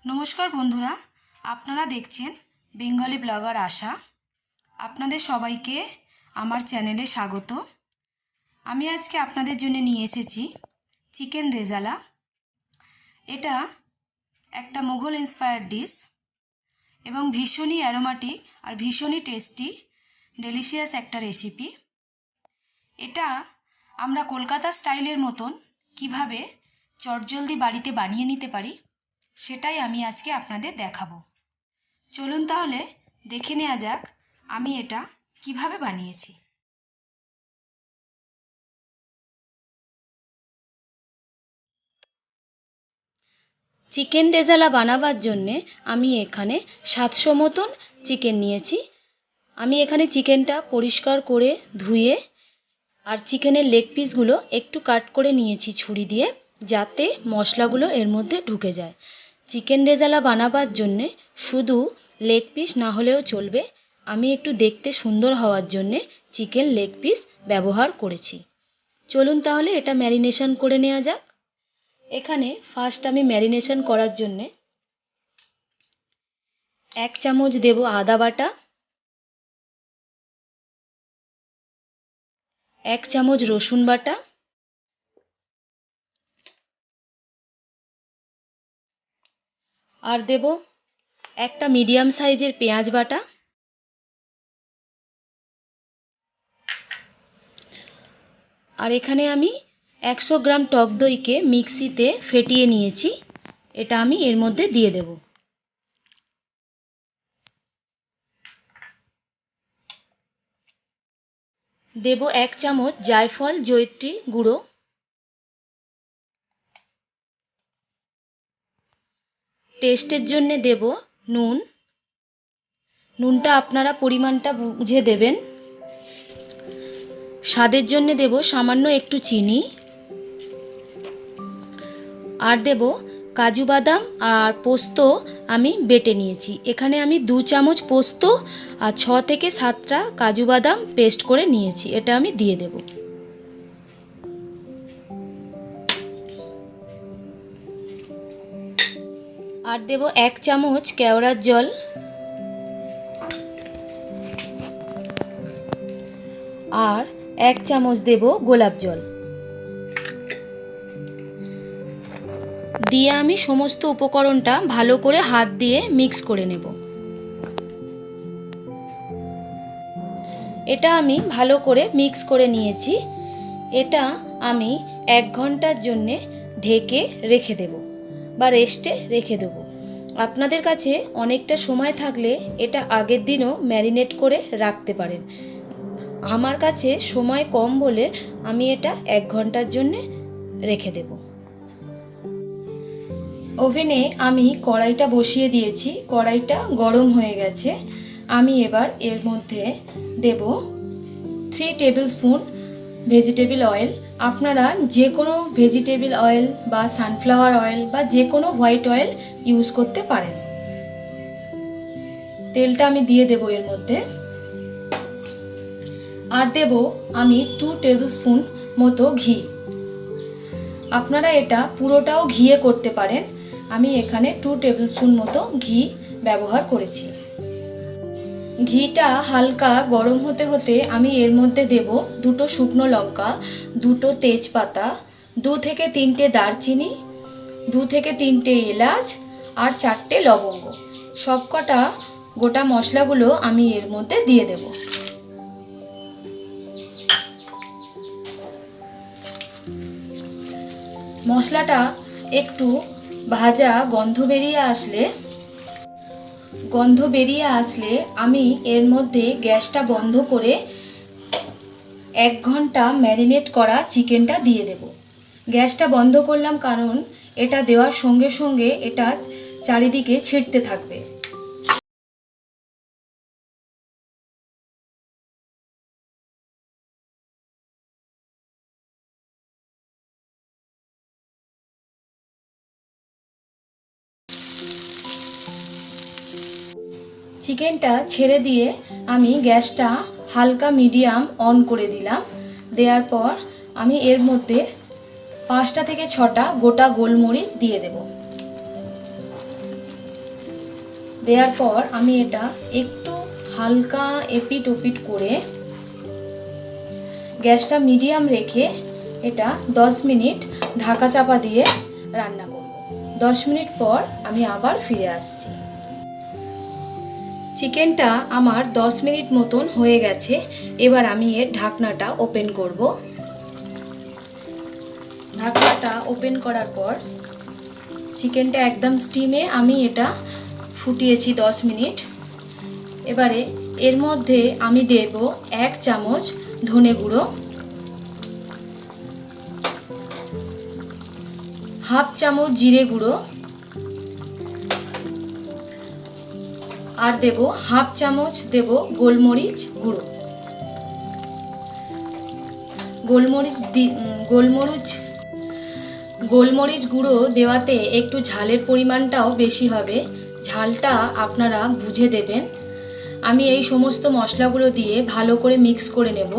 নমস্কার বন্ধুরা, আপনারা দেখছেন বেঙ্গলি ব্লগার আশা। আপনাদের সবাইকে আমার চ্যানেলে স্বাগত। আমি আজকে আপনাদের জন্য নিয়ে এসেছি চিকেন রেজালা। এটা একটা মুঘল ইন্সপায়ার্ড ডিশ এবং ভীষণই অ্যারোমাটিক আর ভীষণই টেস্টি ডেলিশিয়াস একটা রেসিপি। এটা আমরা কলকাতা স্টাইলের মতন কিভাবে চটজলদি বাড়িতে বানিয়ে নিতে পারি সেটাই আমি আজকে আপনাদের দেখাবো। চলুন তাহলে দেখে নেওয়া যাক আমি এটা কিভাবে বানিয়েছি। চিকেন রেজালা বানাবার জন্যে আমি এখানে 700 মতন চিকেন নিয়েছি। আমি এখানে চিকেনটা পরিষ্কার করে ধুয়ে আর চিকেনের লেগ পিসগুলো একটু কাট করে নিয়েছি ছুরি দিয়ে, যাতে মশলাগুলো এর মধ্যে ঢুকে যায়। চিকেন রেজালা বানাবার জন্যে শুধু লেগ পিস না হলেও চলবে, আমি একটু দেখতে সুন্দর হওয়ার জন্যে চিকেন লেগ পিস ব্যবহার করেছি। চলুন তাহলে এটা ম্যারিনেশন করে নেওয়া যাক। এখানে ফার্স্ট আমি ম্যারিনেশন করার জন্যে 1 চামচ দেব আদা বাটা, 1 চামচ রসুন বাটা, আর দেব একটা মিডিয়াম সাইজের পেঁয়াজ বাটা, আর এখানে আমি 100 গ্রাম টক দইকে মিক্সিতে ফেটিয়ে নিয়েছি, এটা আমি এর মধ্যে দিয়ে দেব। দেব 1 চামচ জায়ফল জয়িত্রী গুঁড়ো, টেস্টের জন্য দেব নুন, নুনটা আপনারা পরিমাণটা বুঝে দেবেন। স্বাদের জন্য দেব সামান্য একটু চিনি, আর দেব কাজু বাদাম আর পোস্ত আমি বেটে নিয়েছি। এখানে আমি 2 চামচ পোস্ত আর 6 থেকে 7টা কাজু বাদাম পেস্ট করে নিয়েছি, এটা আমি দিয়ে দেব। আর দেব 1 চামচ কেওড়ার জল, আর 1 চামচ দেব গোলাপ জল দিয়ে আমি সমস্ত উপকরণটা ভালো করে হাত দিয়ে মিক্স করে নেব। এটা আমি ভালো করে মিক্স করে নিয়েছি। এটা আমি 1 ঘন্টার জন্যে ঢেকে রেখে দেব বা রেস্টে রেখে দেব। আপনাদের কাছে অনেকটা সময় থাকলে এটা আগের দিনও ম্যারিনেট করে রাখতে পারেন। আমার কাছে সময় কম বলে আমি এটা 1 ঘন্টার জন্যে রেখে দেব। ওভেনে আমি কড়াইটা বসিয়ে দিয়েছি, কড়াইটা গরম হয়ে গেছে। আমি এবার এর মধ্যে দেব 3 টেবিল স্পুন ভেজিটেবল অয়েল। আপনারা যে কোনো ভেজিটেবল অয়েল বা সানফ্লাওয়ার অয়েল বা যে কোনো হোয়াইট অয়েল ইউজ করতে পারেন। তেলটা আমি দিয়ে দেব এর মধ্যে। আর দেব আমি 2 টেবিল স্পুন মতো ঘি। আপনারা এটা পুরোটাও ঘিয়ে করতে পারেন, আমি এখানে 2 টেবিল স্পুন মতো ঘি ব্যবহার করেছি। ঘিটা হালকা গরম হতে হতে আমি এর মধ্যে দেব 2টো শুকনো লঙ্কা, 2টো তেজপাতা, 2 থেকে 3টে দারচিনি, 2 থেকে 3টে এলাচ আর 4টে লবঙ্গ। সবকটা গোটা মশলাগুলো আমি এর মধ্যে দিয়ে দেব। মশলাটা একটু ভাজা গন্ধ বেরিয়ে আসলে আমি এর মধ্যে গ্যাসটা বন্ধ করে 1 ঘন্টা ম্যারিনেট করা চিকেনটা দিয়ে দেব। গ্যাসটা বন্ধ করলাম কারণ এটা দেওয়ার সঙ্গে সঙ্গে এটা চারিদিকে ছিটতে থাকবে। চিকেনটা ছেড়ে দিয়ে আমি গ্যাসটা হালকা মিডিয়াম অন করে দিলাম। দেওয়ার পর আমি এর মধ্যে 5টা থেকে 6টা গোটা গোলমরিচ দিয়ে দেব। দেওয়ার পর আমি এটা একটু হালকা এপিট ওপিট করে গ্যাসটা মিডিয়াম রেখে এটা 10 মিনিট ঢাকা চাপা দিয়ে রান্না করব। 10 মিনিট পর আমি আবার ফিরে আসছি। চিকেনটা আমার 10 মিনিট মতন হয়ে গেছে। এবার আমি এর ঢাকনাটা ওপেন করব। ঢাকনাটা ওপেন করার পর চিকেনটা একদম স্টিমে আমি এটা ফুটিয়েছি 10 মিনিট। এবারে এর মধ্যে আমি দেব 1 চামচ ধনে গুঁড়ো, হাফ চামচ জিরে গুঁড়ো আর দেব হাফ চামচ দেব গোলমরিচ গুঁড়ো। গোলমরিচ গুঁড়ো দেওয়াতে একটু ঝালের পরিমাণটাও বেশি হবে, ঝালটা আপনারা বুঝে দেবেন। আমি এই সমস্ত মশলাগুলো দিয়ে ভালো করে মিক্স করে নেব।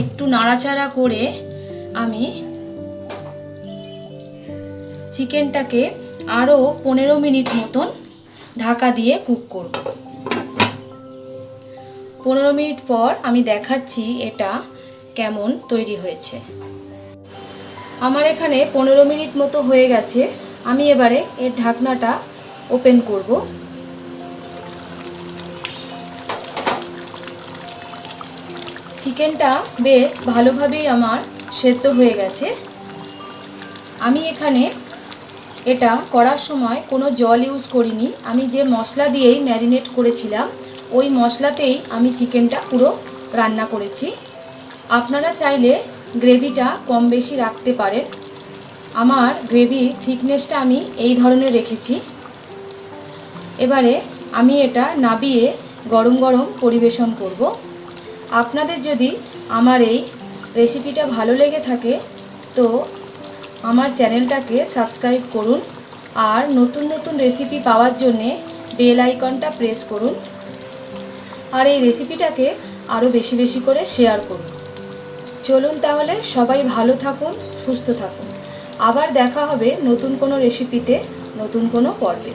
একটু নাড়াচাড়া করে আমি চিকেনটাকে আরও 15 মিনিট মতন ঢাকা দিয়ে কুক করব। 15 মিনিট পর আমি দেখাচ্ছি এটা কেমন তৈরি হয়েছে। আমার এখানে 15 মিনিট মতো হয়ে গেছে। আমি এবারে এর ঢাকনাটা ওপেন করব। চিকেনটা বেশ ভালোভাবেই আমার সেদ্ধ হয়ে গেছে। আমি এখানে এটা করার সময় কোনো জল ইউজ করিনি। আমি যে মশলা দিয়েই ম্যারিনেট করেছিলাম ওই মশলাতেই আমি চিকেনটা পুরো রান্না করেছি। আপনারা চাইলে গ্রেভিটা কম বেশি রাখতে পারেন। আমার গ্রেভি থিকনেসটা আমি এই ধরনের রেখেছি। এবারে আমি এটা নাবিয়ে গরম গরম পরিবেশন করব। আপনাদের যদি আমার এই রেসিপিটা ভালো লেগে থাকে তো আমার চ্যানেলটাকে সাবস্ক্রাইব করুন আর নতুন নতুন রেসিপি পাওয়ার জন্যে বেল আইকনটা প্রেস করুন আর এই রেসিপিটাকে আরও বেশি বেশি করে শেয়ার করুন। চলুন তাহলে সবাই ভালো থাকুন, সুস্থ থাকুন। আবার দেখা হবে নতুন কোনো রেসিপিতে, নতুন কোনো পর্বে।